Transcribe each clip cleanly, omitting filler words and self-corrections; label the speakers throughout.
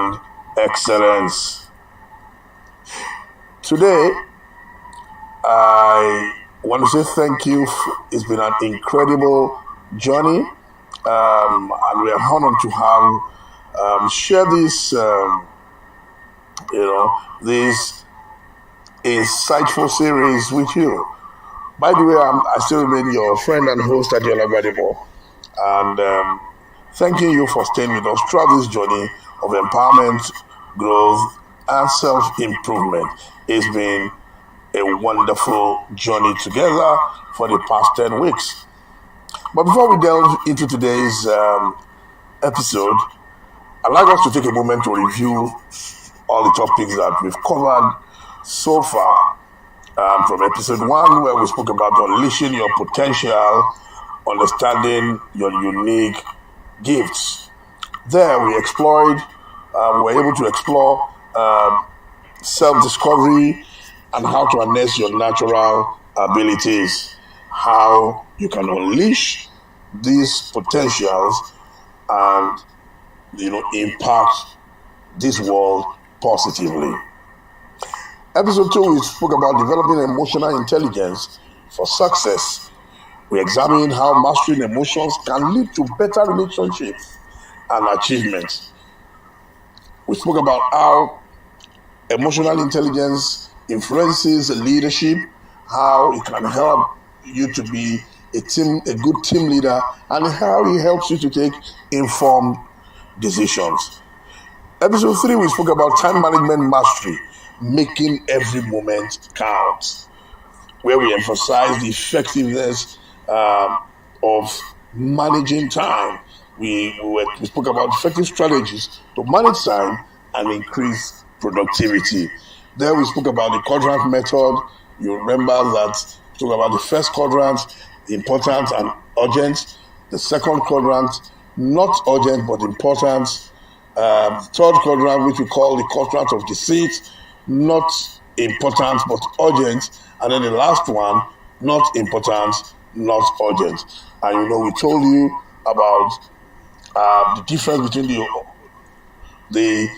Speaker 1: and excellence. Today, I want to say thank you. It's been an incredible journey, and we are honored to have share this, this insightful series with you. By the way, I still remain your friend and host, Adiola Gbadebo, and thanking you for staying with us throughout this journey of empowerment, growth, and self-improvement. It's been a wonderful journey together for the past 10 weeks. But before we delve into today's episode, I'd like us to take a moment to review all the topics that we've covered so far. From episode 1, where we spoke about unleashing your potential, understanding your unique gifts. There we were able to explore self-discovery and how to harness your natural abilities, how you can unleash these potentials and impact this world positively. Episode 2, we spoke about developing emotional intelligence for success. We examined how mastering emotions can lead to better relationships and achievements. We spoke about how emotional intelligence influences leadership, how it can help you to be a good team leader, and how it helps you to take informed decisions. Episode 3, we spoke about time management mastery, making every moment count, where we emphasize the effectiveness of managing time. We spoke about effective strategies to manage time and increase productivity. There we spoke about the quadrant method. You remember that we talked about the first quadrant, important and urgent. The second quadrant, not urgent but important. Third quadrant, which we call the quadrant of deceit, not important but urgent. And then the last one, not important, not urgent. And we told you about the difference between the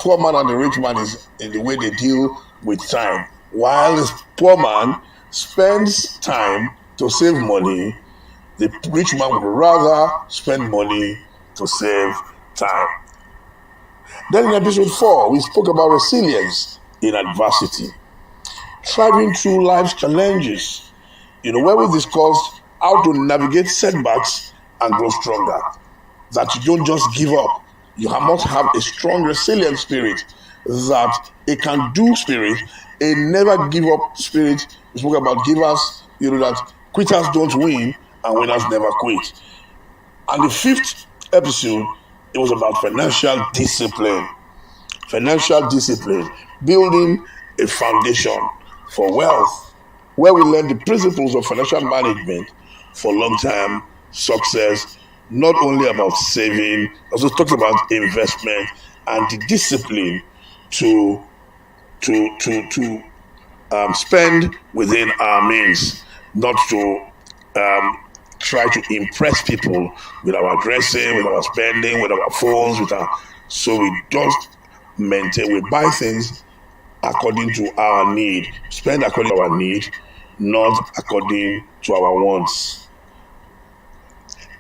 Speaker 1: poor man and the rich man is in the way they deal with time. While the poor man spends time to save money, the rich man would rather spend money to save time. Then in episode 4, we spoke about resilience in adversity, thriving through life's challenges, where we discussed how to navigate setbacks and grow stronger, that you don't just give up. You must have a strong, resilient spirit, that a can-do spirit, a never give up spirit. We spoke about givers, that quitters don't win and winners never quit. And the 5th episode, it was about financial discipline, building a foundation for wealth, where we learn the principles of financial management for long-term success, not only about saving, also talks about investment and the discipline to spend within our means, not to try to impress people with our dressing, with our spending, with our phones, so we just we buy things according to our need, spend according to our need, not according to our wants.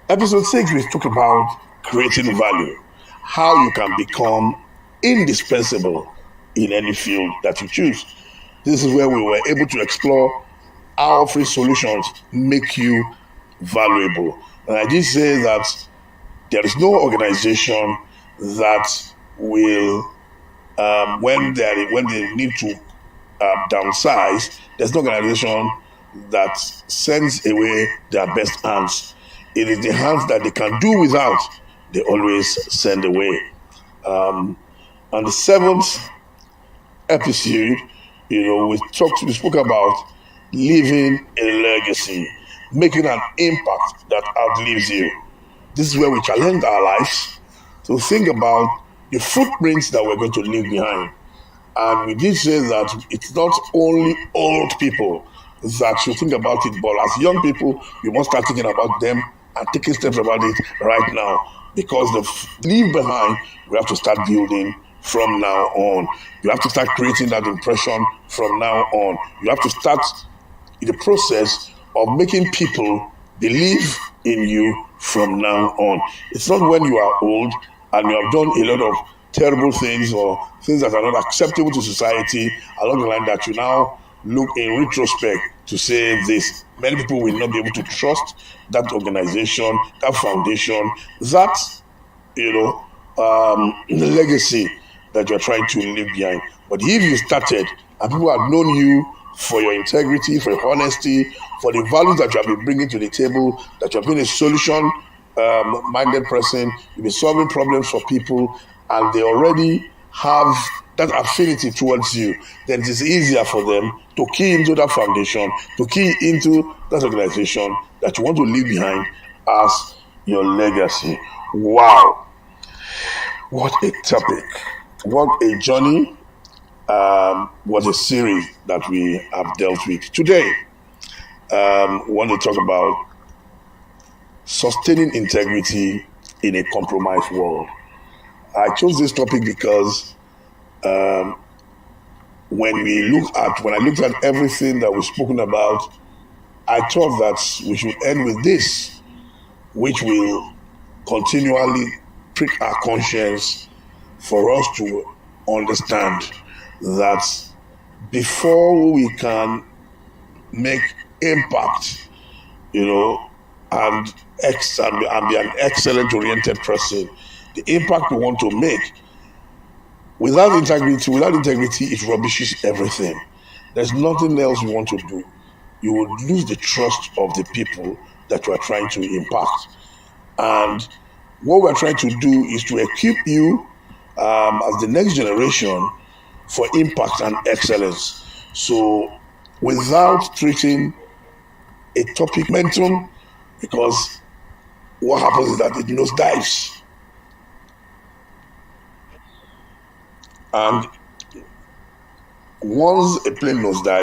Speaker 1: Episode 6, we talked about creating value, how you can become indispensable in any field that you choose. This is where we were able to explore how free solutions make you valuable. And I did say that there is no organization that will, when they need to downsize, there's no organization that sends away their best hands. It is the hands that they can do without, they always send away. On the 7th episode, we spoke about leaving a legacy, making an impact that outlives you. This is where we challenge our lives to think about the footprints that we're going to leave behind. And we did say that it's not only old people that should think about it, but as young people, you must start thinking about them and taking steps about it right now. because the leave behind, we have to start building from now on. You have to start creating that impression from now on. You have to start in the process of making people believe in you from now on. It's not when you are old and you have done a lot of terrible things or things that are not acceptable to society along the line that you now look in retrospect to say this. Many people will not be able to trust that organization, that foundation, that, the legacy that you're trying to leave behind. But if you started and people have known you for your integrity, for your honesty, for the values that you have been bringing to the table, that you have been a solution minded person, you've been solving problems for people, and they already have that affinity towards you, then it is easier for them to key into that foundation, to key into that organization that you want to leave behind as your legacy. Wow, what a topic, what a journey, what a series that we have dealt with. Today, we want to talk about sustaining integrity in a compromised world. I chose this topic because when I looked at everything that we've spoken about, I thought that we should end with this, which will continually prick our conscience for us to understand that before we can make impact, and be an excellent oriented person, the impact we want to make, without integrity, it rubbishes everything. There's nothing else you want to do. You would lose the trust of the people that you are trying to impact. And what we're trying to do is to equip you as the next generation for impact and excellence. So without treating a topic momentum, because what happens is that it nosedives. And once a plane nosedives,